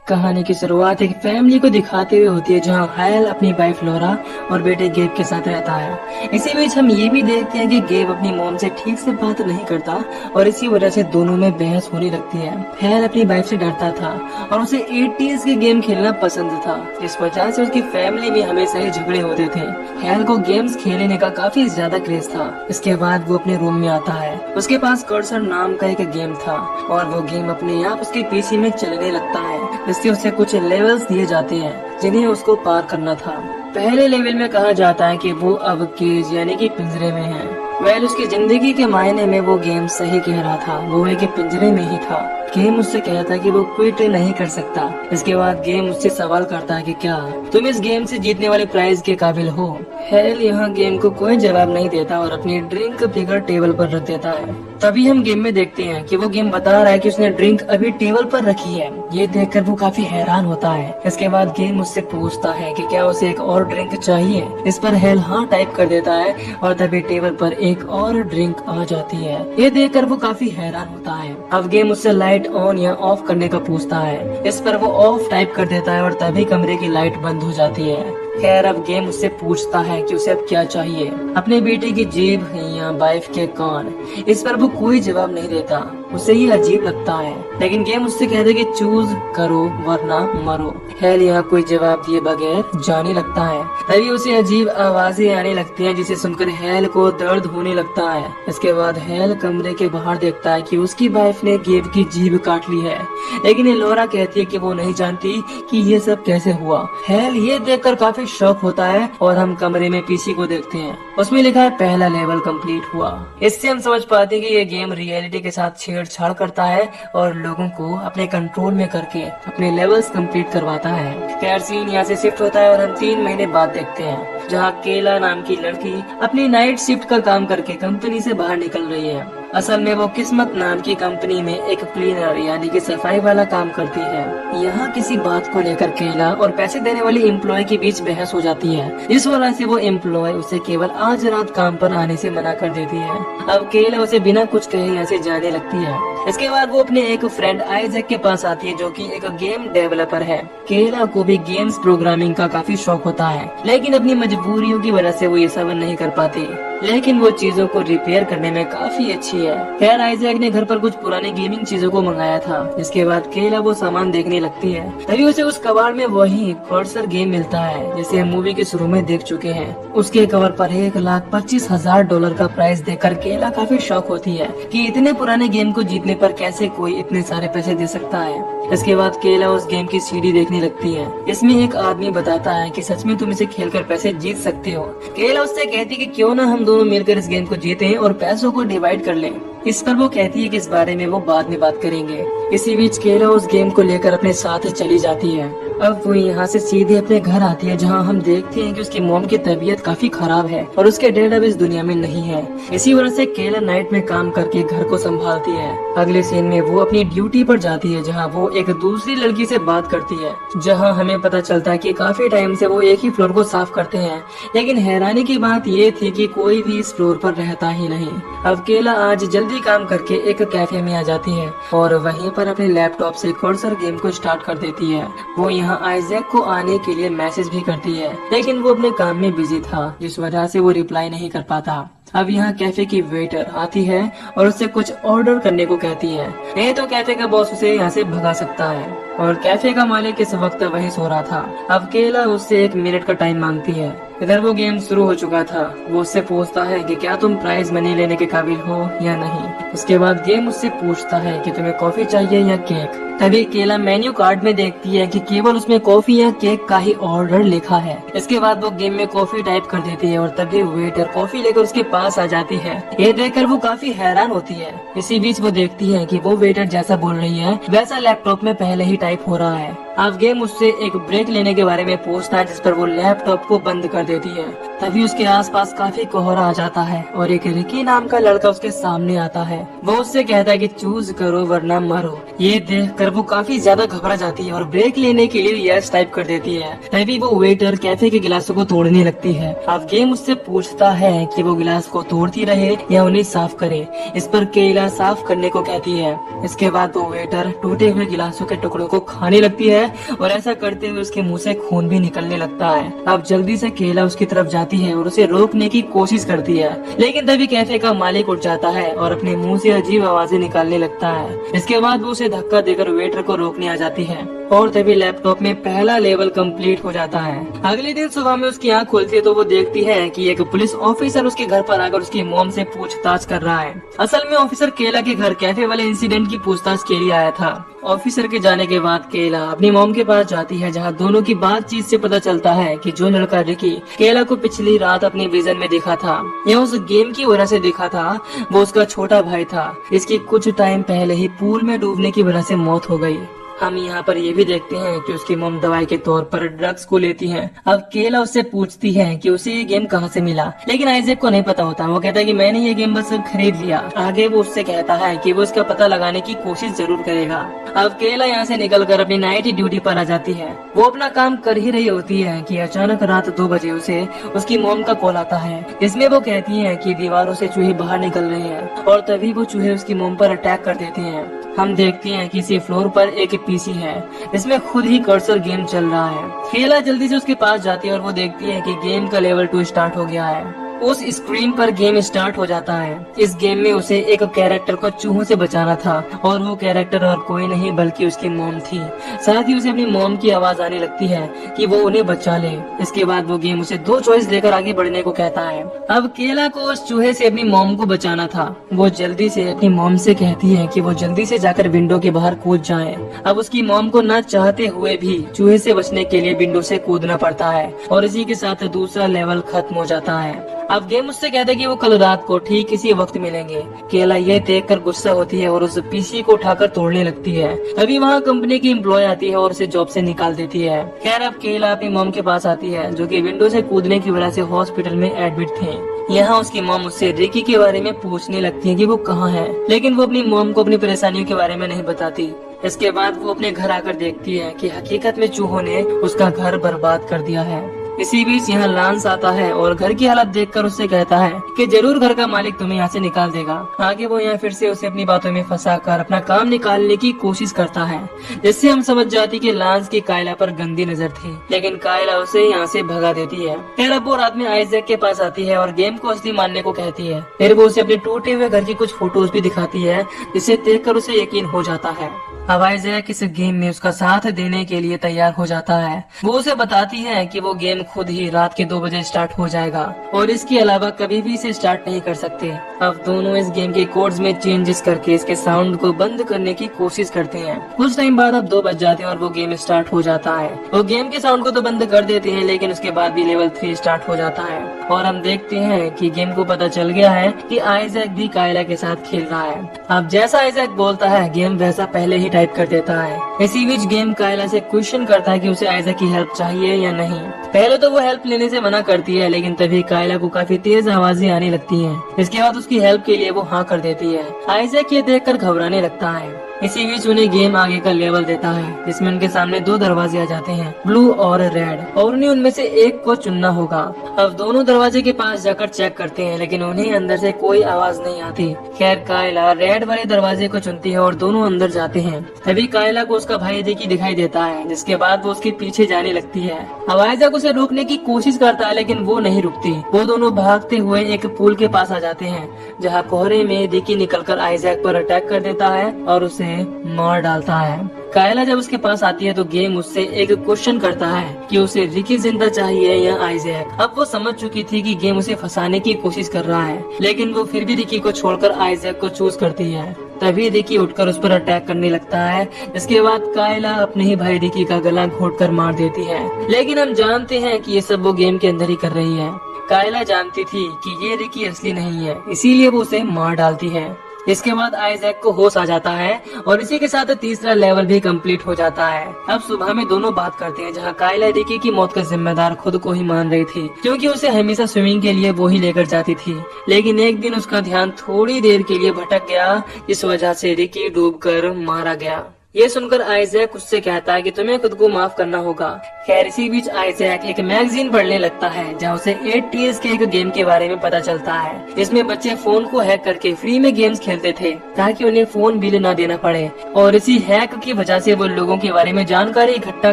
कहानी की शुरुआत एक फैमिली को दिखाते हुए होती है जहां हैल अपनी वाइफ लोरा और बेटे गेब के साथ रहता है। इसी बीच हम ये भी देखते हैं कि गेब अपनी मॉम से ठीक से बात नहीं करता और इसी वजह से दोनों में बहस होने लगती है। हैल अपनी वाइफ से डरता था और उसे 80s के गेम खेलना पसंद था, इस वजह से उसकी फैमिली में हमेशा ही झगड़े होते थे। हैल को गेम्स खेलने का काफी ज्यादा क्रेज था। इसके बाद वो अपने रूम में आता है। उसके पास कर्सर नाम का एक गेम था और वो गेम अपने आप उसके पीसी में चलने लगता है। इससे उसे कुछ लेवल्स दिए जाते हैं जिन्हें उसको पार करना था। पहले लेवल में कहा जाता है कि वो अब केज यानी कि पिंजरे में है। उसकी जिंदगी के मायने में वो गेम सही कह रहा था, वो एक पिंजरे में ही था। गेम उससे कहता है कि वो क्विट नहीं कर सकता। इसके बाद गेम उससे सवाल करता है कि क्या तुम इस गेम से जीतने वाले प्राइज के काबिल हो। हेल यहाँ गेम को कोई जवाब नहीं देता और अपनी ड्रिंक पीकर टेबल पर रख देता है। तभी हम गेम में देखते हैं कि वो गेम बता रहा है कि उसने ड्रिंक अभी टेबल पर रखी है। ये देखकर वो काफी हैरान होता है। इसके बाद गेम उससे पूछता है कि क्या उसे एक और ड्रिंक चाहिए। इस पर हेल हाँ टाइप कर देता है और तभी टेबल पर एक और ड्रिंक आ जाती है। ये देखकर वो काफी हैरान होता है। अब गेम उससे लाइट ऑन या ऑफ करने का पूछता है। इस पर वो ऑफ टाइप कर देता है और तभी कमरे की लाइट बंद हो जाती है। खैर अब गेम उससे पूछता है कि उसे अब क्या चाहिए, अपने बेटे की जीभ या वाइफ के कान। इस पर वो कोई जवाब नहीं देता, उसे ये अजीब लगता है। लेकिन गेम उससे कहता है कि चूज करो वरना मरो। हेल यहाँ कोई जवाब दिए बगैर जाने लगता है। तभी उसे अजीब आवाजें आने लगती हैं जिसे सुनकर हेल को दर्द होने लगता है। इसके बाद हेल कमरे के बाहर देखता है कि उसकी वाइफ ने गेब की जीभ काट ली है, लेकिन लोरा कहती है कि वो नहीं जानती कि ये सब कैसे हुआ। हेल ये देखकर काफी शौक होता है और हम कमरे में पीसी को देखते हैं। उसमें लिखा है पहला लेवल कंप्लीट हुआ। इससे हम समझ पाते हैं कि ये गेम रियलिटी के साथ छेड़छाड़ करता है और लोगों को अपने कंट्रोल में करके अपने लेवल्स कंप्लीट करवाता है। खैर सीन यहाँ से शिफ्ट होता है और हम 3 महीने बाद देखते हैं जहाँ केला नाम की लड़की अपनी नाइट शिफ्ट का काम करके कंपनी से बाहर निकल रही है। असल में वो किस्मत नाम की कंपनी में एक क्लीनर यानी कि सफाई वाला काम करती है। यहाँ किसी बात को लेकर केला और पैसे देने वाली एम्प्लॉय के बीच बहस हो जाती है। इस वजह से वो एम्प्लॉय उसे केवल आज रात काम पर आने से मना कर देती है। अब केला उसे बिना कुछ कहे यहाँ से जाने लगती है। इसके बाद वो अपने एक फ्रेंड आइजैक के पास आती है जो कि एक गेम डेवलपर है। केला को भी गेम्स प्रोग्रामिंग का काफी शौक होता है, लेकिन अपनी मजबूरियों की वजह से वो ये सब नहीं कर पाती। लेकिन वो चीजों को रिपेयर करने में काफी अच्छी है। खैर आइजैक ने घर पर कुछ पुरानी गेमिंग चीजों को मंगाया था। इसके बाद केला वो सामान देखने लगती है। तभी उसे उस कबाड़ में वही कर्सर गेम मिलता है जिसे हम मूवी के शुरू में देख चुके हैं। उसके कवर पर $1,25,000 का प्राइस देखकर केला काफी शौक होती है कि इतने पुराने गेम को जीतने पर कैसे कोई इतने सारे पैसे दे सकता है। इसके बाद केला उस गेम की सीडी देखने लगती है। इसमें एक आदमी बताता है कि सच में तुम इसे खेलकर पैसे जीत सकते हो। केला उससे कहती है कि क्यों ना हम दोनों मिलकर इस गेम को जीतें और पैसों को डिवाइड कर लें। इस पर वो कहती है कि इस बारे में वो बाद में बात करेंगे। इसी बीच केला उस गेम को लेकर अपने साथ चली जाती है। अब वो यहाँ से सीधे अपने घर आती है जहाँ हम देखते हैं कि उसकी मॉम की तबीयत काफी खराब है और उसके डैड अब इस दुनिया में नहीं है। इसी वजह से केला नाइट में काम करके घर को संभालती है। अगले सीन में वो अपनी ड्यूटी पर जाती है जहाँ वो एक दूसरी लड़की से बात करती है, जहाँ हमें पता चलता है कि काफी टाइम से वो एक ही फ्लोर को साफ करते हैं। लेकिन हैरानी की बात ये थी कि कोई भी इस फ्लोर पर रहता ही नहीं। अब केला आज जल्दी काम करके एक कैफे में आ जाती है और वहीं पर अपने लैपटॉप से कर्सर गेम को स्टार्ट कर देती है। वो यहाँ आइजैक को आने के लिए मैसेज भी करती है, लेकिन वो अपने काम में बिजी था जिस वजह से वो रिप्लाई नहीं कर पाता। अब यहाँ कैफे की वेटर आती है और उससे कुछ ऑर्डर करने को कहती है, नहीं तो कैफे का बॉस उसे यहाँ से भगा सकता है। और कैफे का मालिक इस वक्त वही सो रहा था। अब केला उससे 1 मिनट का टाइम मांगती है। इधर वो गेम शुरू हो चुका था। वो उससे पूछता है कि क्या तुम प्राइज मनी लेने के काबिल हो या नहीं। उसके बाद गेम उससे पूछता है कि तुम्हें कॉफी चाहिए या केक। तभी केला मेन्यू कार्ड में देखती है कि केवल उसमें कॉफी या केक का ही ऑर्डर लिखा है। इसके बाद वो गेम में कॉफी टाइप कर देती है और तभी वेटर कॉफी लेकर उसके पास आ जाती है। ये देखकर वो काफी हैरान होती है। इसी बीच वो देखती है कि वो वेटर जैसा बोल रही है वैसा लैपटॉप में पहले ही टाइप हो रहा है। अब गेम उससे एक ब्रेक लेने के बारे में पूछता है जिस पर वो लैपटॉप को बंद कर देती है। तभी उसके आसपास काफी कोहरा आ जाता है और एक रिकी नाम का लड़का उसके सामने आता है। वो उससे कहता है कि चूज करो वरना मरो। ये देखकर वो काफी ज्यादा घबरा जाती है और ब्रेक लेने के लिए यस टाइप कर देती है। तभी वो वेटर कैफे के गिलासों को तोड़ने लगती है। अब गेम उससे पूछता है कि वो गिलास को तोड़ती रहे या उन्हें साफ करे। इस पर केला साफ करने को कहती है। इसके बाद वो वेटर टूटे हुए गिलासों के टुकड़ों को खाने लगती है है और ऐसा करते हुए उसके मुंह से खून भी निकलने लगता है। अब जल्दी से केला उसकी तरफ जाती है और उसे रोकने की कोशिश करती है, लेकिन तभी कैफे का मालिक उठ जाता है और अपने मुंह से अजीब आवाजें निकालने लगता है। इसके बाद वो उसे धक्का देकर वेटर को रोकने आ जाती है और तभी लैपटॉप में पहला लेवल कंप्लीट हो जाता है। अगले दिन सुबह में उसकी आंख खुलती है तो वो देखती है कि एक पुलिस ऑफिसर उसके घर पर आकर उसकी मॉम से पूछताछ कर रहा है। असल में ऑफिसर केला के घर कैफे वाले इंसिडेंट की पूछताछ के लिए आया था। ऑफिसर के जाने के बाद केला अपनी मॉम के पास जाती है, जहां दोनों की बातचीत से पता चलता है कि जो लड़का रिकी केला को पिछली रात अपने विजन में देखा था या उस गेम की वजह से देखा था, वो उसका छोटा भाई था। इसकी कुछ टाइम पहले ही पूल में डूबने की वजह से मौत हो गई। हम यहाँ पर ये भी देखते हैं कि उसकी मॉम दवाई के तौर पर ड्रग्स को लेती है। अब केला उससे पूछती है कि उसे ये गेम कहाँ से मिला, लेकिन आइजैक को नहीं पता होता। वो कहता है कि मैंने ये गेम बस खरीद लिया। आगे वो उससे कहता है कि वो इसका पता लगाने की कोशिश जरूर करेगा। अब केला यहाँ से निकलकर अपनी नाइट ड्यूटी पर आ जाती है। वो अपना काम कर ही रही होती है कि अचानक रात 2 बजे उसे उसकी मॉम का कॉल आता है। इसमें वो कहती है कि दीवारों से चूहे बाहर निकल रहे हैं और तभी वो चूहे उसकी मॉम पर अटैक कर देते हैं। हम देखते हैं कि इसी फ्लोर पर एक पीसी है, इसमें खुद ही कर्सर गेम चल रहा है। केला जल्दी से उसके पास जाती है और वो देखती है कि गेम का लेवल 2 स्टार्ट हो गया है। उस स्क्रीन पर गेम स्टार्ट हो जाता है। इस गेम में उसे एक कैरेक्टर को चूहों से बचाना था और वो कैरेक्टर और कोई नहीं बल्कि उसकी मॉम थी। साथ ही उसे अपनी मॉम की आवाज आने लगती है कि वो उन्हें बचा ले। इसके बाद वो गेम उसे 2 चॉइस देकर आगे बढ़ने को कहता है। अब केला को उस चूहे से अपनी मॉम को बचाना था। वो जल्दी से अपनी मॉम से कहती है कि वो जल्दी से जाकर विंडो के बाहर कूद जाए। अब उसकी मॉम को न चाहते हुए भी चूहे से बचने के लिए विंडो से कूदना पड़ता है और इसी के साथ दूसरा लेवल खत्म हो जाता है। अब गेम उससे कहते हैं कि वो कल रात को ठीक इसी वक्त मिलेंगे। केला ये देखकर गुस्सा होती है और उस पीसी को उठाकर तोड़ने लगती है। तभी वहाँ कंपनी की एम्प्लॉय आती है और उसे जॉब से निकाल देती है। खैर अब केला अपनी मॉम के पास आती है, जो कि विंडो से कूदने की वजह से हॉस्पिटल में एडमिट थे। यहाँ उसकी मॉम उससे रिकी के बारे में पूछने लगती है कि वो कहाँ है, लेकिन वो अपनी मॉम को अपनी परेशानियों के बारे में नहीं बताती। इसके बाद वो अपने घर आकर देखती है कि हकीकत में चूहों ने उसका घर बर्बाद कर दिया है। इसी बीच यहाँ लांस आता है और घर की हालत देखकर उससे कहता है कि जरूर घर का मालिक तुम्हें यहाँ से निकाल देगा। आगे वो यहाँ फिर से उसे अपनी बातों में फंसाकर अपना काम निकालने की कोशिश करता है, जिससे हम समझ जाती कि लांस की कायला पर गंदी नजर थी, लेकिन कायला उसे यहाँ से भगा देती है। फिर अब वो रात में आइजैक के पास आती है और गेम को असली मानने को कहती है। फिर वो उसे अपने टूटे हुए घर की कुछ फोटोज भी दिखाती है, जिसे देखकर उसे यकीन हो जाता है। अब आइजैक इस गेम में उसका साथ देने के लिए तैयार हो जाता है। वो उसे बताती है कि वो गेम खुद ही रात के 2 बजे स्टार्ट हो जाएगा और इसके अलावा कभी भी इसे स्टार्ट नहीं कर सकते। अब दोनों इस गेम के कोड्स में चेंजेस करके इसके साउंड को बंद करने की कोशिश करते हैं। कुछ टाइम बाद अब 2 बज जाते हैं और वो गेम स्टार्ट हो जाता है। वो गेम के साउंड को तो बंद कर देते हैं, लेकिन उसके बाद भी लेवल 3 स्टार्ट हो जाता है और हम देखते हैं कि गेम को पता चल गया है कि आइजैक भी कायला के साथ खेल रहा है। अब जैसा आइजैक बोलता है गेम वैसा पहले ही टाइप कर देता है। इसी बीच गेम कायला से क्वेश्चन करता है कि उसे आइजैक की हेल्प चाहिए या नहीं। पहले तो वो हेल्प लेने से मना करती है, लेकिन तभी कायला को काफी तेज आवाजें आने लगती हैं। इसके बाद उसकी हेल्प के लिए वो हाँ कर देती है। आइजैक ये देखकर घबराने लगता है। इसी बीच उन्हें गेम आगे का लेवल देता है, जिसमें उनके सामने 2 दरवाजे आ जाते हैं, ब्लू और रेड, और उन्हें उनमें से एक को चुनना होगा। अब दोनों दरवाजे के पास जाकर चेक करते हैं, लेकिन उन्हें अंदर से कोई आवाज नहीं आती। खैर कायला रेड वाले दरवाजे को चुनती है और दोनों अंदर जाते हैं। तभी कायला को उसका भाई रिकी दिखाई देता है, जिसके बाद वो उसके पीछे जाने लगती है। अब आइजैक उसे रोकने की कोशिश करता है, लेकिन वो नहीं रुकती। वो दोनों भागते हुए एक पुल के पास आ जाते हैं, जहाँ कोहरे में रिकी निकलकर आइजैक पर अटैक कर देता है और उसे मार डालता है। कायला जब उसके पास आती है तो गेम उससे एक क्वेश्चन करता है कि उसे रिकी जिंदा चाहिए या आइजैक। अब वो समझ चुकी थी कि गेम उसे फंसाने की कोशिश कर रहा है, लेकिन वो फिर भी रिकी को छोड़कर आइजैक को चूज करती है। तभी रिकी उठकर उस पर अटैक करने लगता है। इसके बाद कायला अपने ही भाई रिकी का गला घोटकर मार देती है, लेकिन हम जानते हैं कि ये सब वो गेम के अंदर ही कर रही है। कायला जानती थी कि ये रिकी असली नहीं है, इसीलिए वो उसे मार डालती है। इसके बाद आइजैक को होश आ जाता है और इसी के साथ तीसरा लेवल भी कंप्लीट हो जाता है। अब सुबह में दोनों बात करते हैं, जहां कायला रिकी की मौत का जिम्मेदार खुद को ही मान रही थी, क्योंकि उसे हमेशा स्विमिंग के लिए वो ही लेकर जाती थी। लेकिन एक दिन उसका ध्यान थोड़ी देर के लिए भटक गया, इस वजह से रिकी डूबकर मारा गया। ये सुनकर आइजैक उससे कहता है कि तुम्हें खुद को माफ करना होगा। खैर इसी बीच आइजैक एक मैगजीन पढ़ने लगता है जहाँ उसे 8 टीयर्स के एक गेम के बारे में पता चलता है जिसमें बच्चे फोन को हैक करके फ्री में गेम्स खेलते थे ताकि उन्हें फोन बिल न देना पड़े, और इसी हैक की वजह से वो लोगों के बारे में जानकारी इकट्ठा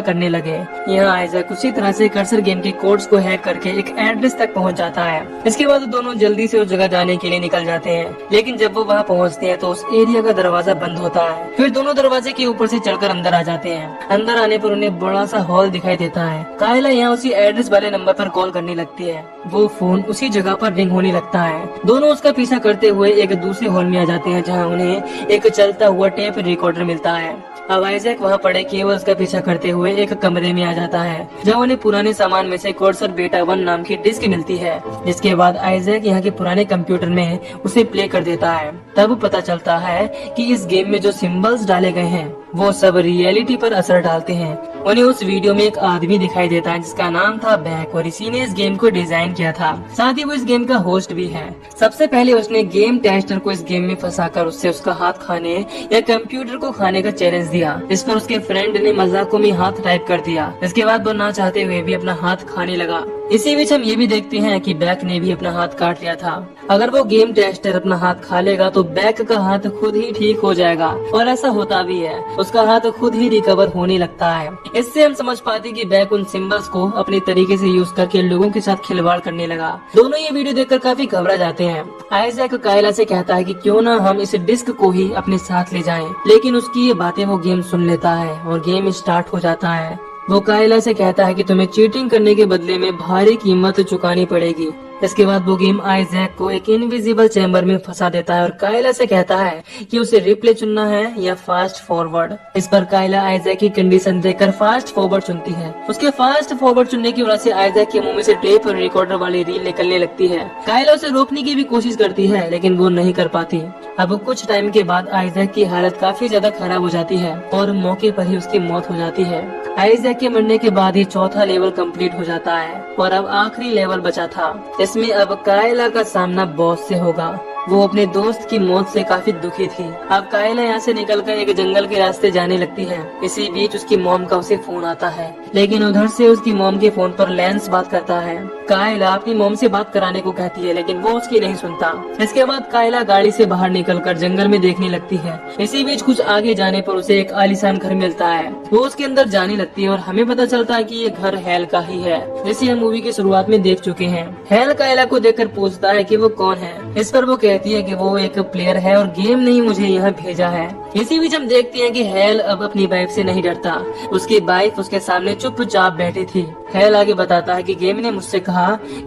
करने लगे। यहाँ आइजैक उसी तरह से कर्सर गेम के कोड्स को हैक करके एक एड्रेस तक पहुँच जाता है। इसके बाद दोनों जल्दी से उस जगह जाने के लिए निकल जाते हैं, लेकिन जब वो वहाँ पहुँचते हैं तो उस एरिया का दरवाजा बंद होता है। फिर दोनों दरवाजे के ऊपर से चढ़कर अंदर आ जाते हैं। अंदर आने पर उन्हें बड़ा सा हॉल दिखाई देता है। कायला यहाँ उसी एड्रेस वाले नंबर पर कॉल करने लगती है। वो फोन उसी जगह पर रिंग होने लगता है। दोनों उसका पीछा करते हुए एक दूसरे हॉल में आ जाते हैं जहाँ उन्हें एक चलता हुआ टेप रिकॉर्डर मिलता है। अब आइजैक वहाँ पड़े केवल उसका पीछा करते हुए एक कमरे में आ जाता है जहाँ उन्हें पुराने सामान में से कर्सर बेटा 1 नाम की डिस्क मिलती है, जिसके बाद आइजैक यहाँ के पुराने कंप्यूटर में उसे प्ले कर देता है। तब पता चलता है कि इस गेम में जो सिंबल्स डाले गए हैं वो सब रियलिटी पर असर डालते हैं। उन्हें उस वीडियो में एक आदमी दिखाई देता है जिसका नाम था बैक और इसी ने इस गेम को डिजाइन किया था। साथ ही वो इस गेम का होस्ट भी है। सबसे पहले उसने गेम टेस्टर को इस गेम में फंसाकर उससे उसका हाथ खाने या कंप्यूटर को खाने का चैलेंज दिया। इस पर उसके फ्रेंड ने मजाकों में हाथ टाइप कर दिया। इसके बाद वो ना चाहते हुए भी अपना हाथ खाने लगा। इसी बीच हम ये भी देखते हैं कि बैक ने भी अपना हाथ काट लिया था। अगर वो गेम टेस्टर अपना हाथ खा लेगा तो बैक का हाथ खुद ही ठीक हो जाएगा, और ऐसा होता भी है। उसका हाथ खुद ही रिकवर होने लगता है। इससे हम समझ पाते हैं कि बैक उन सिंबल्स को अपने तरीके से यूज करके लोगों के साथ खिलवाड़ करने लगा। दोनों ये वीडियो देखकर काफी घबरा जाते हैं। आइजैक कायला से कहता है कि क्यों ना हम इस डिस्क को ही अपने साथ ले जाएं, लेकिन उसकी ये बातें वो गेम सुन लेता है और गेम स्टार्ट हो जाता है। वो कायला से कहता है कि तुम्हें चीटिंग करने के बदले में भारी कीमत चुकानी पड़ेगी। इसके बाद वो गेम आइजैक को एक इनविजिबल चैम्बर में फंसा देता है और कायला से कहता है कि उसे रिप्ले चुनना है या फास्ट फॉरवर्ड। इस पर कायला आइजैक की कंडीशन देखकर फास्ट फॉरवर्ड चुनती है। उसके फास्ट फॉरवर्ड चुनने की वजह से आइजैक के मुंह में से टेप और रिकॉर्डर वाली रील निकलने लगती है। कायला उसे रोकने की भी कोशिश करती है लेकिन वो नहीं कर पाती। अब कुछ टाइम के बाद आइजैक की हालत काफी ज्यादा खराब हो जाती है और मौके पर ही उसकी मौत हो जाती है। आइजैक के मरने के बाद ही चौथा लेवल कंप्लीट हो जाता है और अब आखिरी लेवल बचा था। इसमें अब कायला का सामना बॉस से होगा। वो अपने दोस्त की मौत से काफी दुखी थी। अब कायला यहाँ से निकलकर एक जंगल के रास्ते जाने लगती है। इसी बीच उसकी मॉम का उसे फोन आता है, लेकिन उधर से उसकी मॉम के फोन पर लेंस बात करता है। कायला अपनी मॉम से बात कराने को कहती है लेकिन वो उसकी नहीं सुनता। इसके बाद कायला गाड़ी से बाहर निकलकर जंगल में देखने लगती है। इसी बीच कुछ आगे जाने पर उसे एक आलीशान घर मिलता है। वो उसके अंदर जाने लगती है और हमें पता चलता है कि ये घर हेल का ही है, जिसे हम मूवी की शुरुआत में देख चुके हैं। हेल कायला को देखकर पूछता है कि वो कौन है। इस पर वो कहती है कि वो एक प्लेयर है और गेम ने मुझे यहाँ भेजा है। इसी बीच हम देखते हैं कि हेल अब अपनी वाइफ से नहीं डरता। उसकी वाइफ उसके सामने चुपचाप बैठी थी। हेल आगे बताता है कि गेम ने मुझसे कहा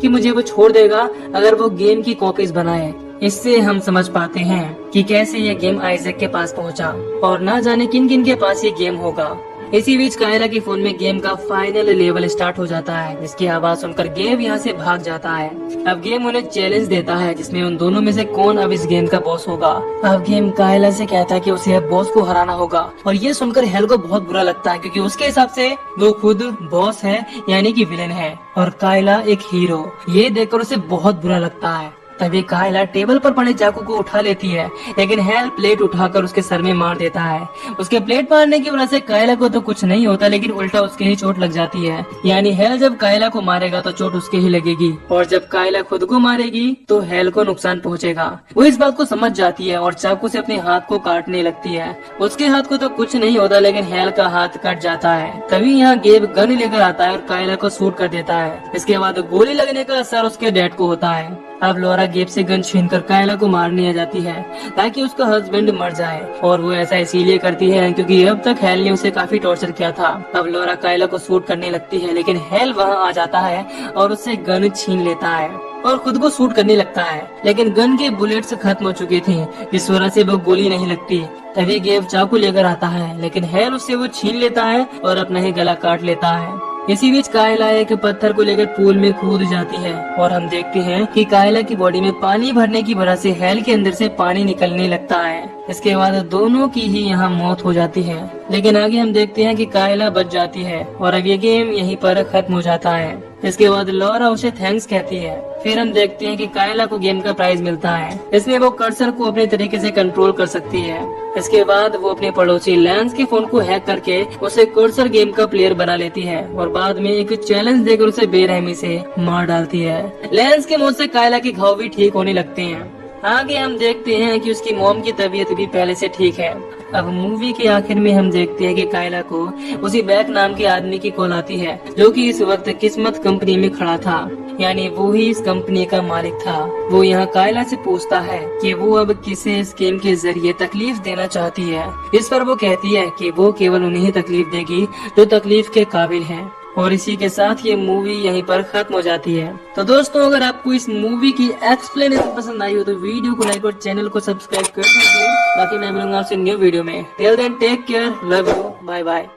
कि मुझे वो छोड़ देगा अगर वो गेम की कॉपीज बनाए। इससे हम समझ पाते हैं कि कैसे ये गेम आइजैक के पास पहुंचा और ना जाने किन किन के पास ये गेम होगा। इसी बीच कायला के फोन में गेम का फाइनल लेवल स्टार्ट हो जाता है, जिसकी आवाज सुनकर गेम यहाँ से भाग जाता है। अब गेम उन्हें चैलेंज देता है जिसमें उन दोनों में से कौन अब इस गेम का बॉस होगा। अब गेम कायला से कहता है कि उसे अब बॉस को हराना होगा और ये सुनकर हेल को बहुत बुरा लगता है क्योंकि उसके हिसाब से वो खुद बॉस है यानी कि विलेन है और कायला एक हीरो। ये देखकर उसे बहुत बुरा लगता है। तभी कायला टेबल पर पड़े चाकू को उठा लेती है, लेकिन हेल प्लेट उठाकर उसके सर में मार देता है। उसके प्लेट मारने की वजह से कायला को तो कुछ नहीं होता, लेकिन उल्टा उसके ही चोट लग जाती है। यानी हेल जब कायला को मारेगा तो चोट उसके ही लगेगी और जब कायला खुद को मारेगी तो हेल को नुकसान पहुंचेगा। वो इस बात को समझ जाती है और चाकू से अपने हाथ को काटने लगती है। उसके हाथ को तो कुछ नहीं होता, लेकिन हेल का हाथ कट जाता है। तभी यहाँ गेब गन लेकर आता है और कायला को शूट कर देता है। इसके बाद गोली लगने का असर उसके डैड को होता है। अब लॉरा गेब से गन छीनकर कायला को मारने आ जाती है ताकि उसका हस्बैंड मर जाए, और वो ऐसा इसीलिए करती है क्योंकि अब तक हेल ने उसे काफी टॉर्चर किया था। अब लॉरा कायला को शूट करने लगती है, लेकिन हेल वहाँ आ जाता है और उससे गन छीन लेता है और खुद को शूट करने लगता है, लेकिन गन के बुलेट्स खत्म हो चुके थे, जिस वजह से वो गोली नहीं लगती। तभी गेब चाकू लेकर आता है, लेकिन हेल उससे वो छीन लेता है और अपना ही गला काट लेता है। इसी बीच कायला एक पत्थर को लेकर पूल में कूद जाती है और हम देखते हैं कि कायला की बॉडी में पानी भरने की वजह से हेल के अंदर से पानी निकलने लगता है। इसके बाद दोनों की ही यहाँ मौत हो जाती है। लेकिन आगे हम देखते हैं कि कायला बच जाती है और अब ये गेम यहीं पर खत्म हो जाता है। इसके बाद लॉरा उसे थैंक्स कहती है। फिर हम देखते हैं कि कायला को गेम का प्राइज मिलता है। इसमें वो कर्सर को अपने तरीके से कंट्रोल कर सकती है। इसके बाद वो अपने पड़ोसी लैंस के फोन को हैक करके उसे कर्सर गेम का प्लेयर बना लेती है और बाद में एक चैलेंज देकर उसे बेरहमी से मार डालती है। लैंस के मौत से कायला के घाव भी ठीक होने लगते हैं। आगे हम देखते हैं कि उसकी मॉम की तबीयत भी पहले से ठीक है। अब मूवी के आखिर में हम देखते हैं कि कायला को उसी बैक नाम के आदमी की कॉल आती है, जो कि इस वक्त किस्मत कंपनी में खड़ा था, यानी वो ही इस कंपनी का मालिक था। वो यहाँ कायला से पूछता है कि वो अब किसे इस गेम के जरिए तकलीफ देना चाहती है। इस पर वो कहती है कि वो केवल उन्हें तकलीफ देगी जो तकलीफ के काबिल है। और इसी के साथ ये मूवी यहीं पर खत्म हो जाती है। तो दोस्तों, अगर आपको इस मूवी की एक्सप्लेनेशन पसंद आई हो तो वीडियो को लाइक और चैनल को सब्सक्राइब कर दीजिए। बाकी मैं मिलूंगा आपसे न्यू वीडियो में। Till then take care, love you, bye bye.